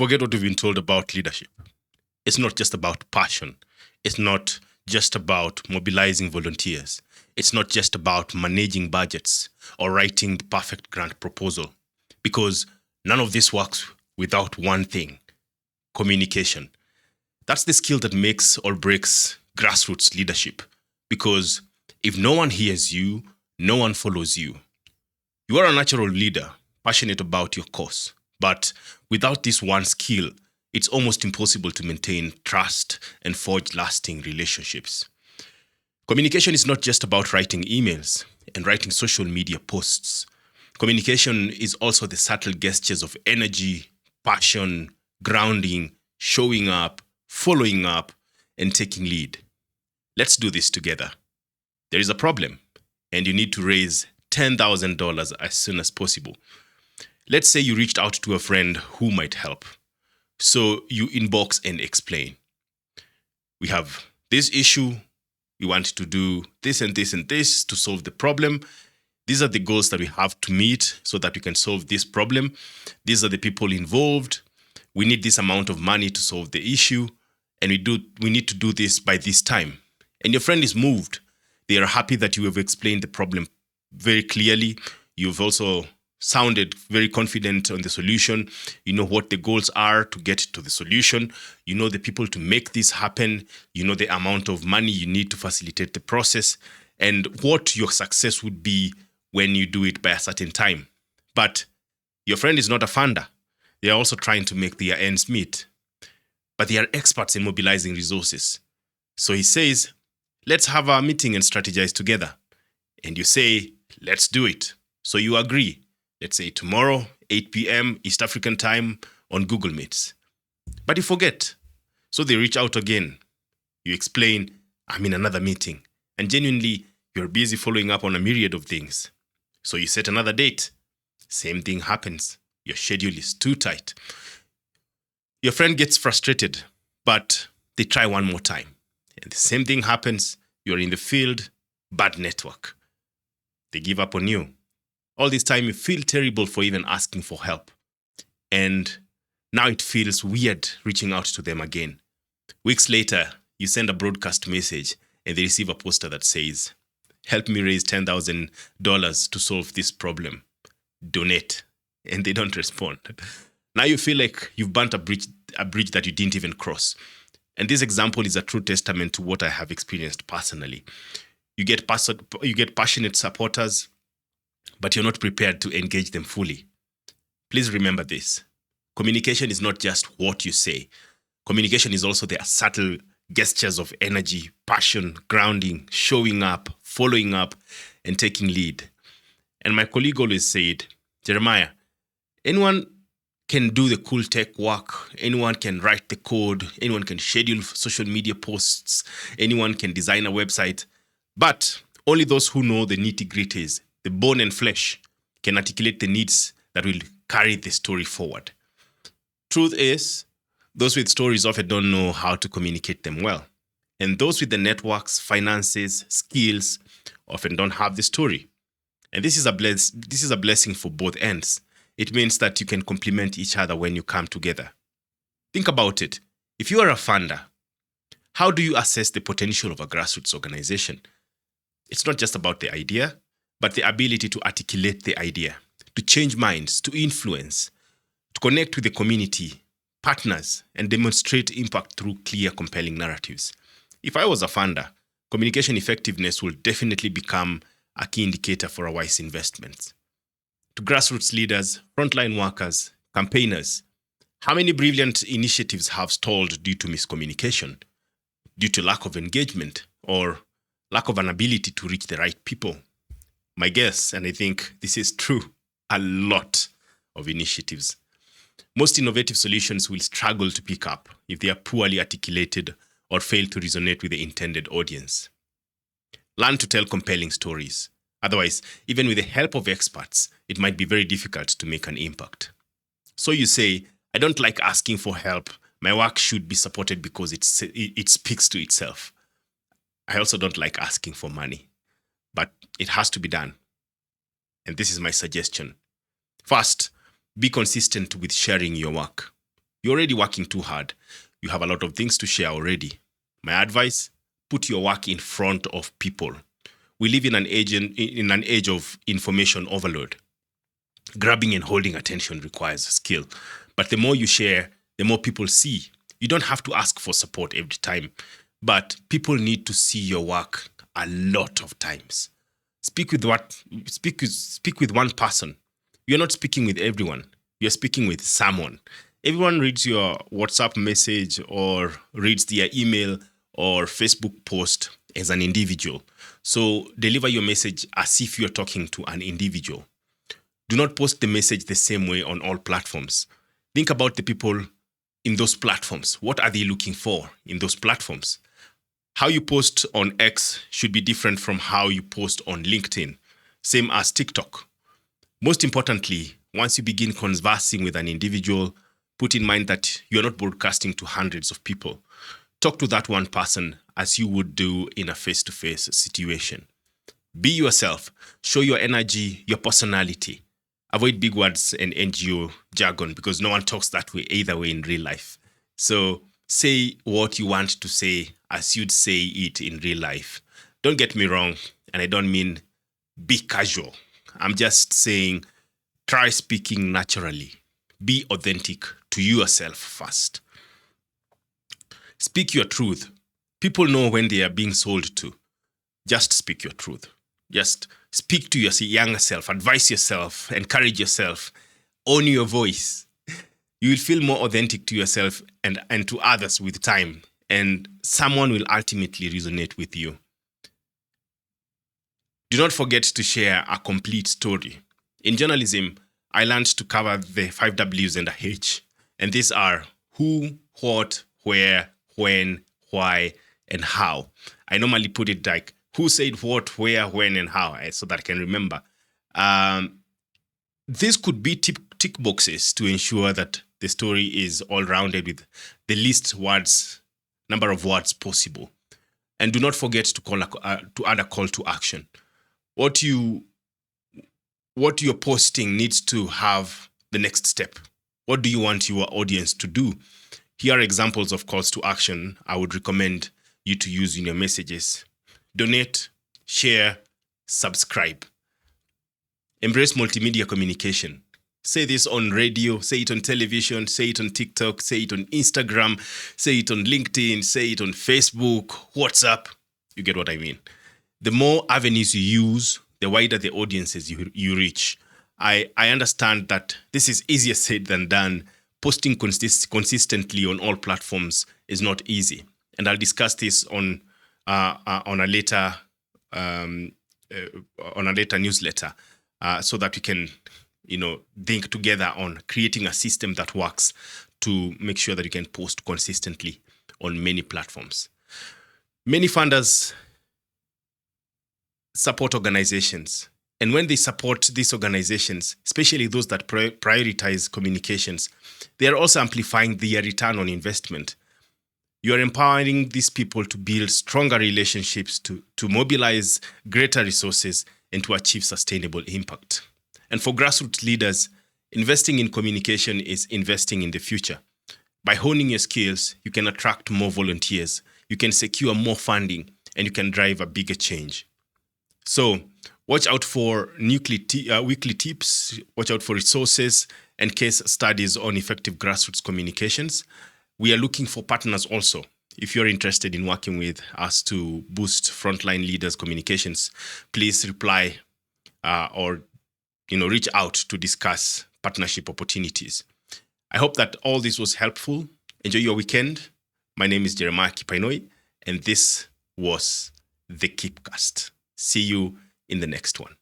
Forget what we've been told about leadership. It's not just about passion. It's not just about mobilizing volunteers. It's not just about managing budgets or writing the perfect grant proposal. Because none of this works without one thing: communication. That's the skill that makes or breaks grassroots leadership. Because if no one hears you, no one follows you. You are a natural leader, passionate about your cause. But without this one skill, it's almost impossible to maintain trust and forge lasting relationships. Communication is not just about writing emails and writing social media posts. Communication is also the subtle gestures of energy, passion, grounding, showing up, following up, and taking lead. Let's do this together. There is a problem, and you need to raise $10,000 as soon as possible. Let's say you reached out to a friend who might help. So you inbox and explain. We have this issue. We want to do this and this and this to solve the problem. These are the goals that we have to meet so that we can solve this problem. These are the people involved. We need this amount of money to solve the issue. And we need to do this by this time. And your friend is moved. They are happy that you have explained the problem very clearly. You've also sounded very confident on the solution. You know what the goals are to get to the solution. You know the people to make this happen. You know the amount of money you need to facilitate the process and what your success would be when you do it by a certain time. But your friend is not a funder. They are also trying to make their ends meet. But they are experts in mobilizing resources. So he says, let's have a meeting and strategize together. And you say, let's do it. So you agree. Let's say tomorrow, 8 p.m. East African time on Google Meets. But you forget. So they reach out again. You explain, I'm in another meeting. And genuinely, you're busy following up on a myriad of things. So you set another date. Same thing happens. Your schedule is too tight. Your friend gets frustrated, but they try one more time. And the same thing happens. You're in the field, bad network. They give up on you. All this time, you feel terrible for even asking for help. And now it feels weird reaching out to them again. Weeks later, you send a broadcast message and they receive a poster that says, help me raise $10,000 to solve this problem. Donate. And they don't respond. Now you feel like you've burnt a bridge that you didn't even cross. And this example is a true testament to what I have experienced personally. You get passionate supporters, but you're not prepared to engage them fully. Please remember this. Communication is not just what you say. Communication is also the subtle gestures of energy, passion, grounding, showing up, following up, and taking lead. And my colleague always said, Jeremiah, anyone can do the cool tech work. Anyone can write the code. Anyone can schedule social media posts. Anyone can design a website. But only those who know the nitty-gritties, the bone and flesh, can articulate the needs that will carry the story forward. Truth is, those with stories often don't know how to communicate them well. And those with the networks, finances, skills often don't have the story. And this is a blessing for both ends. It means that you can complement each other when you come together. Think about it. If you are a funder, how do you assess the potential of a grassroots organization? It's not just about the idea, but the ability to articulate the idea, to change minds, to influence, to connect with the community, partners, and demonstrate impact through clear, compelling narratives. If I was a funder, communication effectiveness will definitely become a key indicator for a wise investment. To grassroots leaders, frontline workers, campaigners, how many brilliant initiatives have stalled due to miscommunication, due to lack of engagement, or lack of an ability to reach the right people? My guess, and I think this is true, a lot of initiatives. Most innovative solutions will struggle to pick up if they are poorly articulated or fail to resonate with the intended audience. Learn to tell compelling stories. Otherwise, even with the help of experts, it might be very difficult to make an impact. So you say, I don't like asking for help. My work should be supported because it speaks to itself. I also don't like asking for money, but it has to be done. And this is my suggestion. First, be consistent with sharing your work. You're already working too hard. You have a lot of things to share already. My advice, put your work in front of people. We live in an age of information overload. Grabbing and holding attention requires skill. But the more you share, the more people see. You don't have to ask for support every time, but people need to see your work a lot of times. Speak with one person. You're not speaking with everyone. You're speaking with someone. Everyone reads your WhatsApp message or reads their email or Facebook post as an individual. So deliver your message as if you're talking to an individual. Do not post the message the same way on all platforms. Think about the people in those platforms. What are they looking for in those platforms? How you post on X should be different from how you post on LinkedIn, same as TikTok. Most importantly, once you begin conversing with an individual, put in mind that you're not broadcasting to hundreds of people. Talk to that one person as you would do in a face-to-face situation. Be yourself. Show your energy, your personality. Avoid big words and NGO jargon because no one talks that way either way in real life. So say what you want to say as you'd say it in real life. Don't get me wrong, and I don't mean be casual. I'm just saying try speaking naturally. Be authentic to yourself first. Speak your truth. People know when they are being sold to. Just speak your truth. Just speak to your younger self, advise yourself, encourage yourself, own your voice. You will feel more authentic to yourself and to others with time, and someone will ultimately resonate with you. Do not forget to share a complete story. In journalism, I learned to cover the 5 W's and a H, and these are who, what, where, when, why, and how. I normally put it like who said what, where, when, and how, so that I can remember. This could be tick boxes to ensure that the story is all rounded with the least number of words possible. And do not forget to add a call to action. What you're posting needs to have the next step. What do you want your audience to do? Here are examples of calls to action I would recommend you to use in your messages. Donate, share, subscribe. Embrace multimedia communication. Say this on radio, say it on television, say it on TikTok, say it on Instagram, say it on LinkedIn, say it on Facebook, WhatsApp. You get what I mean. The more avenues you use, the wider the audiences you reach. I understand that this is easier said than done. Posting consistently on all platforms is not easy. And I'll discuss this on a later newsletter so that we can think together on creating a system that works to make sure that you can post consistently on many platforms. Many funders support organizations. And when they support these organizations, especially those that prioritize communications, they are also amplifying their return on investment. You are empowering these people to build stronger relationships, to mobilize greater resources, and to achieve sustainable impact. And for grassroots leaders, investing in communication is investing in the future. By honing your skills, you can attract more volunteers, you can secure more funding, and you can drive a bigger change. So watch out for weekly tips, watch out for resources and case studies on effective grassroots communications. We are looking for partners also. If you're interested in working with us to boost frontline leaders' communications, please reply or reach out to discuss partnership opportunities. I hope that all this was helpful. Enjoy your weekend. My name is Jeremiah Kipainoi, and this was the Keepcast. See you in the next one.